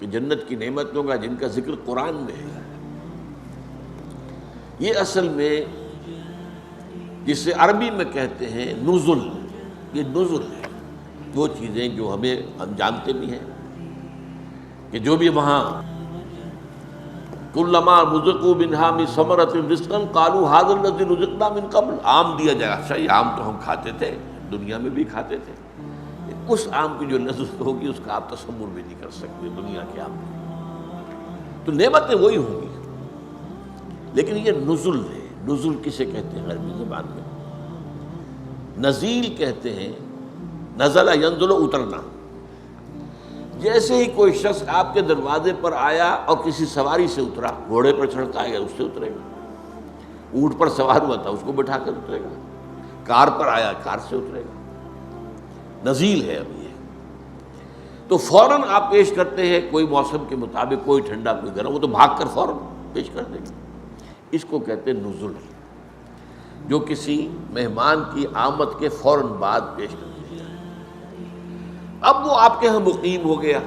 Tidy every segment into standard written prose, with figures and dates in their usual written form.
کہ جنت کی نعمتوں کا جن کا ذکر قرآن میں ہے، یہ اصل میں جسے عربی میں کہتے ہیں نزل، یہ نزل ہے، وہ چیزیں جو ہم جانتے بھی ہیں کہ جو بھی وہاں کلما رزقوا منہا من ثمرۃ رزقا قالوا ھذا الذی رزقنا من قبل، آم دیا جائے، اچھا یہ آم تو ہم کھاتے تھے، دنیا میں بھی کھاتے تھے، اس آم کی جو نزل ہوگی اس کا آپ تصور بھی نہیں کر سکتے دنیا کے آم کی، تو نعمتیں وہی ہوں گی، لیکن یہ نزل ہے۔ نزل کسے کہتے ہیں عربی زبان میں؟ نزیل کہتے ہیں، نزل ینزل، اترنا۔ جیسے ہی کوئی شخص آپ کے دروازے پر آیا اور کسی سواری سے اترا، گھوڑے پر چڑھ کے آیا اس سے اترے گا، اونٹ پر سوار ہوا تھا اس کو بٹھا کر اترے گا، کار پر آیا کار سے اترے گا، نزیل ہے اب یہ۔ تو فوراً آپ پیش کرتے ہیں کوئی موسم کے مطابق، کوئی ٹھنڈا کوئی گرم، وہ تو بھاگ کر فوراً پیش کر دیں گے، اس کو کہتے ہیں نزل، جو کسی مہمان کی آمد کے فوراً بعد پیش کر دیا جائے۔ اب وہ آپ کے ہاں مقیم ہو گیا،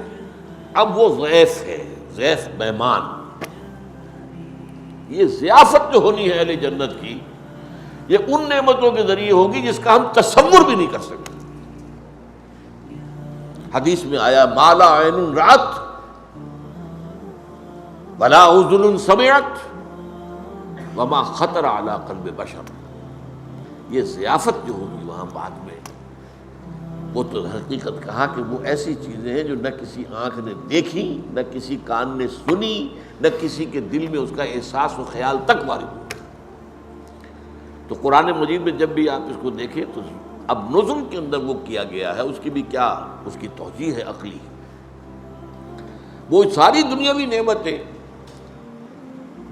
اب وہ ضیف ہے، ضیف مہمان۔ یہ ضیافت جو ہونی ہے اہل جنت کی، یہ ان نعمتوں کے ذریعے ہوگی جس کا ہم تصور بھی نہیں کر سکتے۔ حدیث میں آیا ما لا عین رأت ولا اذن سمعت وما خطر علی قلب بشر۔ یہ ضیافت جو ہوگی وہاں بعد میں، وہ تو حقیقت کہا کہ وہ ایسی چیزیں ہیں جو نہ کسی آنکھ نے دیکھی، نہ کسی کان نے سنی، نہ کسی کے دل میں اس کا احساس و خیال تک وارد ہوا۔ تو قرآن مجید میں جب بھی آپ اس کو دیکھیں تو اب نزل کے اندر وہ کیا گیا ہے، اس کی بھی کیا اس کی توجیہ ہے عقلی۔ وہ ساری دنیاوی نعمتیں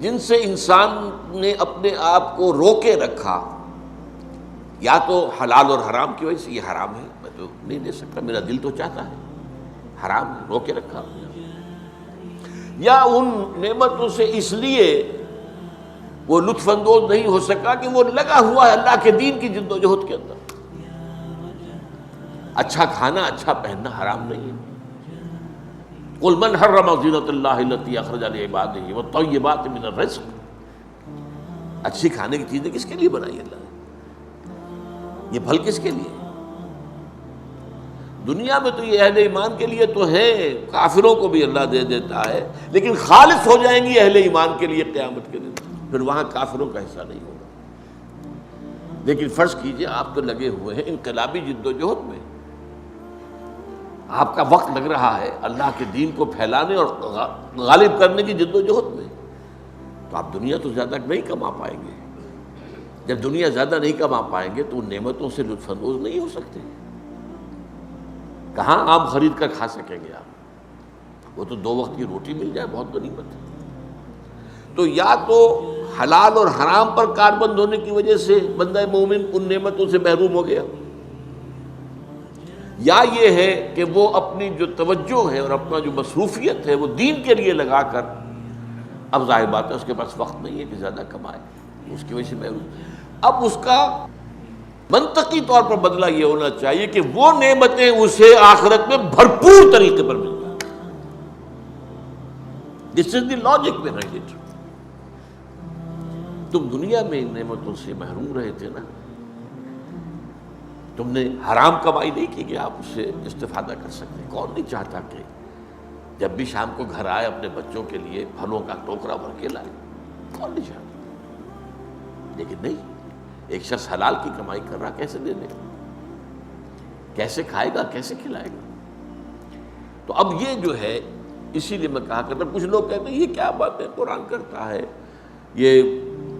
جن سے انسان نے اپنے آپ کو روکے رکھا، یا تو حلال اور حرام کی وجہ سے، یہ حرام ہے میں تو نہیں دے سکتا، میرا دل تو چاہتا ہے، حرام ہے، روکے رکھا، یا ان نعمتوں سے اس لیے وہ لطف اندوز نہیں ہو سکا کہ وہ لگا ہوا ہے اللہ کے دین کی جد و جہد کے اندر۔ اچھا کھانا اچھا پہننا حرام نہیں ہے۔ قل من حرم زینۃ اللہ التی اخرج لعبادہ والطیبات من الرزق، اچھی کھانے کی چیزیں کس کے لیے بنائی اللہ نے؟ یہ پھل کس کے لیے؟ دنیا میں تو یہ اہل ایمان کے لیے تو ہے، کافروں کو بھی اللہ دے دیتا ہے، لیکن خالص ہو جائیں گی اہل ایمان کے لیے قیامت کے دن، پھر وہاں کافروں کا حصہ نہیں ہوگا۔ لیکن فرض کیجئے آپ تو لگے ہوئے ہیں انقلابی جد و جہد میں، آپ کا وقت لگ رہا ہے اللہ کے دین کو پھیلانے اور غالب کرنے کی جد و جہد میں، تو آپ دنیا تو زیادہ نہیں کما پائیں گے۔ جب دنیا زیادہ نہیں کما پائیں گے تو ان نعمتوں سے لطف اندوز نہیں ہو سکتے، کہاں آپ خرید کر کھا سکیں گے آپ؟ وہ تو 2 وقت کی روٹی مل جائے بہت غنیمت ہے۔ تو یا تو حلال اور حرام پر کاربند ہونے کی وجہ سے بندہ مومن ان نعمتوں سے محروم ہو گیا، یا یہ ہے کہ وہ اپنی جو توجہ ہے اور اپنا جو مصروفیت ہے وہ دین کے لیے لگا کر، اب ظاہر بات ہے اس کے پاس وقت نہیں ہے کہ زیادہ کمائے، اس کی وجہ سے محروم۔ اب اس کا منطقی طور پر بدلہ یہ ہونا چاہیے کہ وہ نعمتیں اسے آخرت میں بھرپور طریقے پر مل جائیں۔ دس از دی لاجک بیہائنڈ اٹ۔ تم دنیا میں ان نعمتوں سے محروم رہے تھے نا، تم نے حرام کمائی نہیں کی کہ آپ اس سے استفادہ کر سکتے۔ کون نہیں چاہتا کہ جب بھی شام کو گھر آئے اپنے بچوں کے لیے پھلوں کا ٹوکرا بھر کے لائے، کون نہیں چاہتا؟ لیکن نہیں، ایک شخص حلال کی کمائی کر رہا، کیسے دے دے گا؟ کیسے کھائے گا؟ کیسے کھلائے گا؟ تو اب یہ جو ہے، اسی لیے میں کہا کرتا، کچھ لوگ کہتے ہیں یہ کیا بات ہے قرآن کرتا ہے، یہ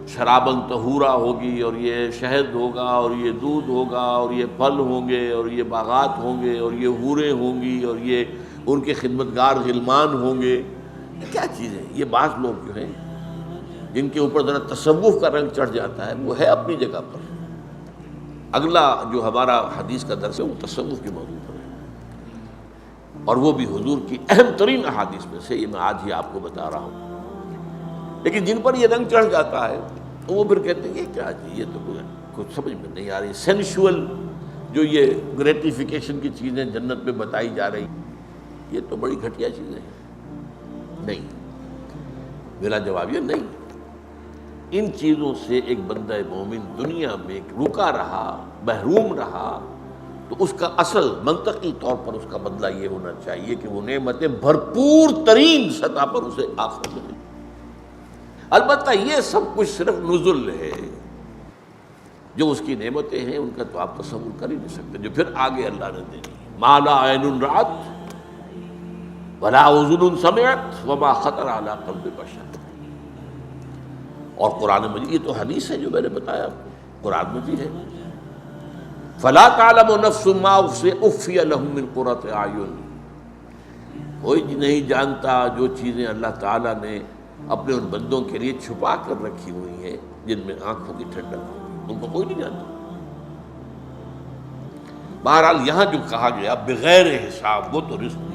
شراباً طہورا ہوگی اور یہ شہد ہوگا اور یہ دودھ ہوگا اور یہ پھل ہوں گے اور یہ باغات ہوں گے اور یہ حوریں ہوں گی اور یہ ان کے خدمتگار غلمان ہوں گے، یہ کیا چیز ہے؟ یہ بعض لوگ جو ہیں جن کے اوپر ذرا تصوف کا رنگ چڑھ جاتا ہے، وہ ہے اپنی جگہ پر۔ اگلا جو ہمارا حدیث کا درس ہے وہ تصوف کے موضوع پر ہے، اور وہ بھی حضور کی اہم ترین احادیث میں سے، یہ میں آج ہی آپ کو بتا رہا ہوں۔ لیکن جن پر یہ رنگ چڑھ جاتا ہے وہ پھر کہتے ہیں یہ کیا جی، یہ تو کچھ سمجھ میں نہیں آ رہی، سینشول جو یہ گریٹیفیکیشن کی چیزیں جنت میں بتائی جا رہی، یہ تو بڑی گھٹیا چیزیں ہیں۔ نہیں، میرا جواب یہ نہیں۔ ان چیزوں سے ایک بندہ مومن دنیا میں رکا رہا، محروم رہا، تو اس کا اصل منطقی طور پر اس کا بدلہ یہ ہونا چاہیے کہ وہ نعمتیں بھرپور ترین سطح پر اسے آخرت میں ملیں۔ البتہ یہ سب کچھ صرف نزل ہے، جو اس کی نعمتیں ہیں ان کا تو آپ تصور کر ہی نہیں سکتے، جو پھر آگے اللہ نے دینی ہے۔ ما لا عین رأت ولا اذن سمعت وما خطر علی قلب بشر۔ اور قرآن مجید، یہ تو حدیث ہے جو میں نے بتایا آپ کو، قرآن مجید ہے، فلا تعلم نفس ما اخفی لهم من قرۃ اعین۔ کوئی نہیں جانتا جو چیزیں اللہ تعالیٰ نے اپنے ان بندوں کے لیے چھپا کر رکھی ہوئی ہیں جن میں آنکھوں کی ٹھنڈک ہو، ان کو کوئی نہیں جانتا۔ بہرحال یہاں جو کہا گیا بغیر حساب، وہ تو رزق